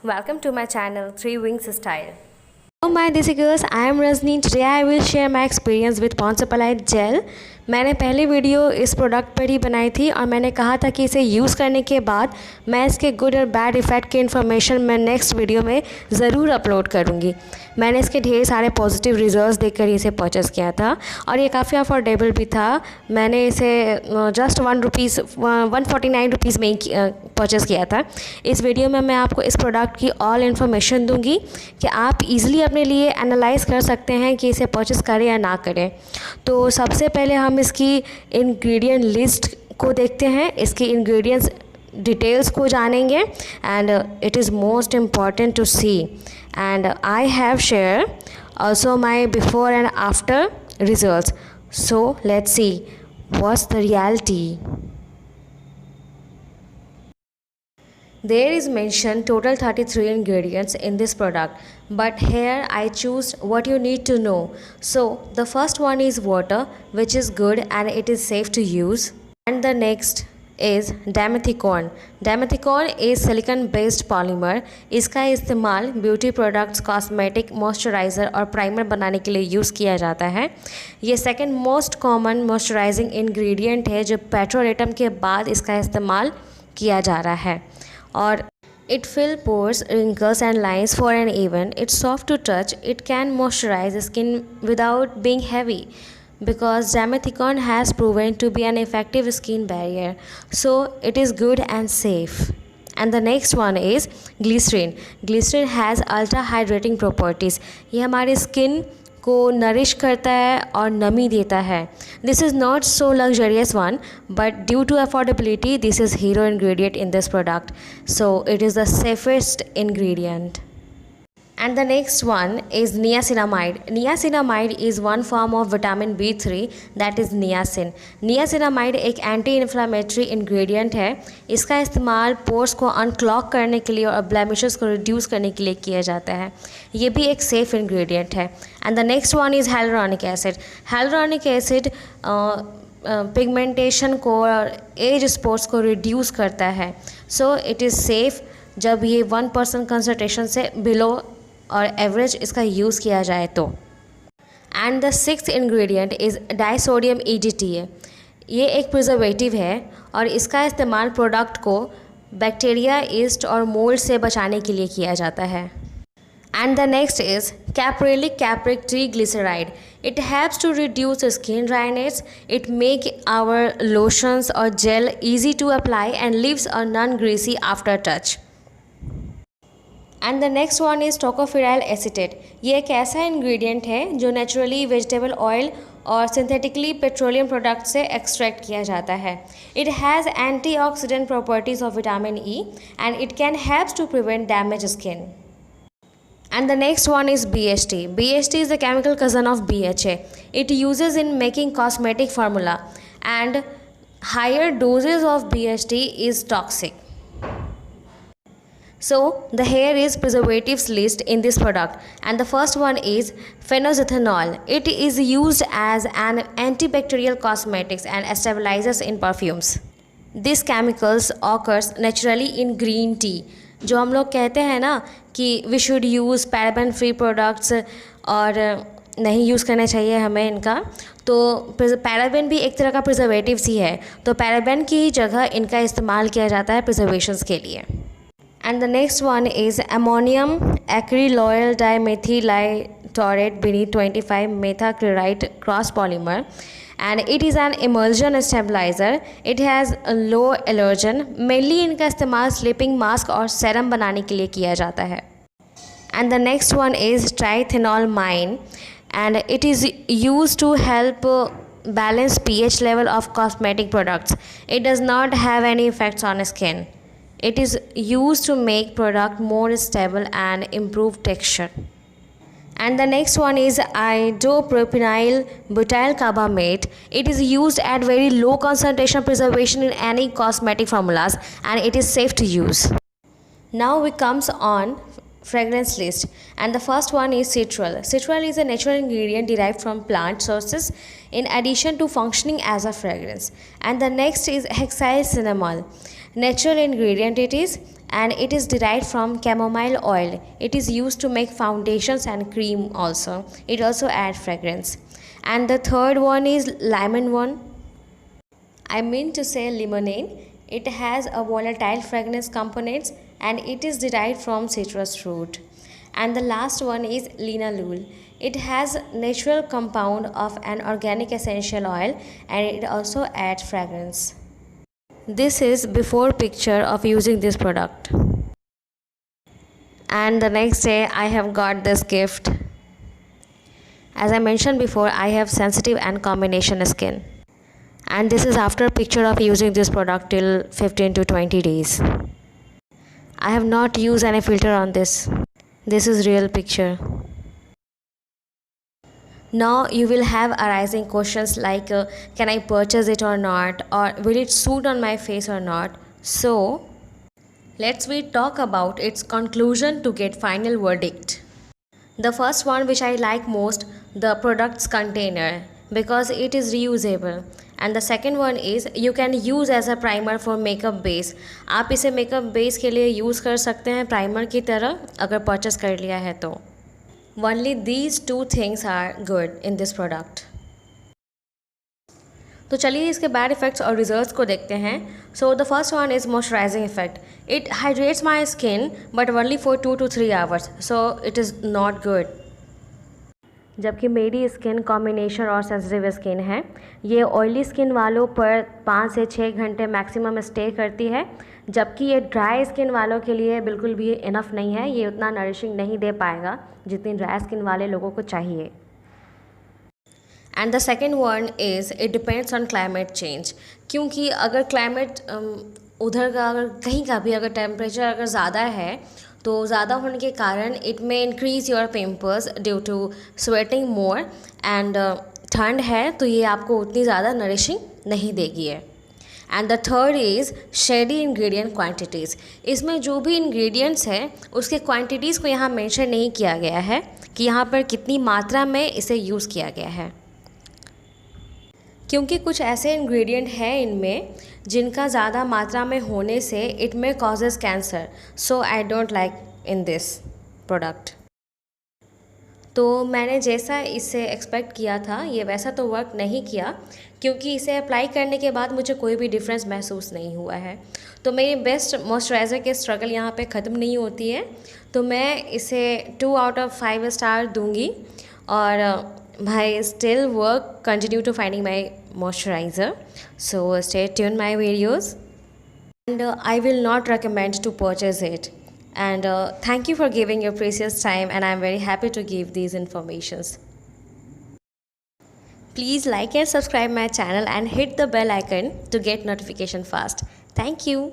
Welcome to my channel 3 Wings Style. Hello my Desi girls, I am Rajni. Today I will share my experience with Poncepolite Gel. मैंने पहली video इस product पर ही बनाई थी और मैंने कहा था कि इसे यूज़ करने के बाद मैं इसके गुड और बैड इफ़ेक्ट की इन्फॉर्मेशन मैं नेक्स्ट वीडियो में ज़रूर अपलोड करूँगी। मैंने इसके ढेर सारे पॉजिटिव रिजल्ट्स देखकर इसे परचेज़ किया था और ये काफ़ी अफोर्डेबल भी था। मैंने इसे जस्ट ₹149 में ही परचेज़ किया था। इस वीडियो में मैं आपको इस प्रोडक्ट की ऑल इन्फॉर्मेशन दूंगी कि आप इजीली अपने लिए एनालाइज़ कर सकते हैं कि इसे परचेज़ करें या ना करें। तो सबसे पहले हम इसकी इंग्रेडिएंट लिस्ट को देखते हैं, इसकी इंग्रेडिएंट्स डिटेल्स को जानेंगे and it is most important to see and I have share also my before and after results. So let's see what's the reality. There is mentioned total 33 ingredients in this product, but here I choose what you need to know. So the first one is water, which is good and it is safe to use. And the next is Dimethicone. Dimethicone is silicon based polymer. इसका इस्तेमाल beauty products, cosmetic, moisturiser और primer बनाने के लिए use किया जाता है। ये second most common moisturising ingredient है जो पेट्रोलेटम के बाद इसका इस्तेमाल किया जा रहा है। और it fill pores, wrinkles and lines for an even. It's soft to touch. It can moisturize skin without being heavy because Dimethicone has proven to be an effective skin barrier. So it is good and safe. And the next one is glycerin. Glycerin has ultra hydrating properties. ये हमारी skin को nourish करता है और नमी देता है। This is not so luxurious one but due to affordability this is hero ingredient in this product, so it is the safest ingredient. And the next one is niacinamide. Niacinamide is one form of vitamin B3 that is niacin. Niacinamide एक anti inflammatory ingredient है. इसका इस्तेमाल pores को unclog करने के लिए और blemishes को रिड्यूस करने के लिए किया जाता है. ये भी एक सेफ इंग्रेडिएंट है. And the next one is hyaluronic acid. Hyaluronic acid pigmentation को और एज स्पॉट्स को रिड्यूस करता है. सो इट इज़ सेफ जब ये 1% कंसंट्रेशन से बिलो और एवरेज इसका यूज़ किया जाए तो. And the sixth ingredient is disodium EDTA. ये एक प्रिजर्वेटिव है और इसका इस्तेमाल प्रोडक्ट को बैक्टीरिया, ईस्ट और मोल्ड से बचाने के लिए किया जाता है. And the next is caprylic capric triglyceride. It helps to reduce skin dryness. It make our lotions और gel easy to apply and leaves a non greasy after touch. And the next one is tocopheryl acetate. ये एक ऐसा ingredient है जो naturally vegetable oil और synthetically petroleum product से extract किया जाता है. It has antioxidant properties of vitamin E and it can help to prevent damage skin. And the next one is BHT. BHT is the chemical cousin of BHA. It uses in making cosmetic formula and higher doses of BHT is toxic. So the here is preservatives list in this product and the first one is phenoxyethanol. It is used as an antibacterial cosmetics and stabilizers in perfumes. These chemicals occurs naturally in green tea. जो हम लोग कहते हैं ना कि we should use paraben free products और नहीं use करना चाहिए हमें इनका, तो पैराबेन भी एक तरह का प्रिजर्वेटिव्स ही है, तो पैराबेन की जगह इनका इस्तेमाल किया जाता है प्रिजर्वेशंस के लिए. And the next one is ammonium acryloyl dimethyltautate beneath 25 methacrylate cross polymer and it is an emulsion stabilizer. It has a low allergen. Mainly इनका इस्तेमाल स्लीपिंग मास्क और सेरम बनाने के लिए किया जाता है. And the next one is trithenolamine and it is used to help balance pH level of cosmetic products. It does not have any effects on skin. It is used to make product more stable and improve texture. And the next one is isopropenyl butyl carbamate. It is used at very low concentration preservation in any cosmetic formulas and it is safe to use. Now we comes on fragrance list and the first one is citral. Citral is a natural ingredient derived from plant sources in addition to functioning as a fragrance. And the next is hexylcinnamol. Natural ingredient it is and it is derived from chamomile oil. It is used to make foundations and cream also. It also adds fragrance. And the third one is lemon one. I mean to say lemonade. It has a volatile fragrance components and it is derived from citrus fruit. And the last one is linalool. It has natural compound of an organic essential oil and it also adds fragrance. This is before picture of using this product. And the next day I have got this gift. As I mentioned before, I have sensitive and combination skin. And this is after a picture of using this product till 15 to 20 days. I have not used any filter on this. This is real picture. Now you will have arising questions like can I purchase it or not, or will it suit on my face or not. So let's we talk about its conclusion to get final verdict. The first one which I like most, the product's container, because it is reusable. And the second one is you can use as a primer for makeup base. आप इसे makeup base के लिए use कर सकते हैं primer की तरह अगर purchase कर लिया है तो. Only these two things are good in this product. तो चलिए इसके बैड इफ़ेक्ट्स और रिजल्ट्स को देखते हैं. So the first one is moisturising effect. It hydrates my skin but only for 2 to 3 hours, so it is not good. जबकि मेरी skin combination और सेंसिटिव स्किन है, ये ऑयली स्किन वालों पर 5 से 6 घंटे मैक्सिमम स्टे करती है, जबकि ये ड्राई स्किन वालों के लिए बिल्कुल भी इनफ नहीं है. ये उतना नरिशिंग नहीं दे पाएगा जितनी ड्राई स्किन वाले लोगों को चाहिए. And the second one is it depends on climate change. क्योंकि अगर क्लाइमेट उधर का अगर कहीं का भी अगर टेम्परेचर अगर ज़्यादा है तो ज़्यादा होने के कारण इट में increase your pimples due to sweating more. And ठंड है तो ये आपको उतनी ज़्यादा नरिशिंग नहीं देगी है. And the third is shady ingredient quantities. इसमें जो भी इंग्रेडिएंट्स हैं उसके क्वांटिटीज़ को यहाँ मेंशन नहीं किया गया है कि यहाँ पर कितनी मात्रा में इसे यूज़ किया गया है, क्योंकि कुछ ऐसे इंग्रेडिएंट हैं इनमें जिनका ज़्यादा मात्रा में होने से इट में causes cancer. So I don't like in this product. तो मैंने जैसा इसे एक्सपेक्ट किया था ये वैसा तो वर्क नहीं किया, क्योंकि इसे अप्लाई करने के बाद मुझे कोई भी डिफरेंस महसूस नहीं हुआ है. तो मेरी बेस्ट मॉइस्चराइज़र के स्ट्रगल यहाँ पे ख़त्म नहीं होती है. तो मैं इसे 2 out of 5 स्टार दूँगी. और my still work continue to finding my moisturizer, so stay tuned my videos, and I will not recommend to purchase it. And thank you for giving your precious time, and I'm very happy to give these informations. Please like and subscribe my channel and hit the bell icon to get notification fast. Thank you.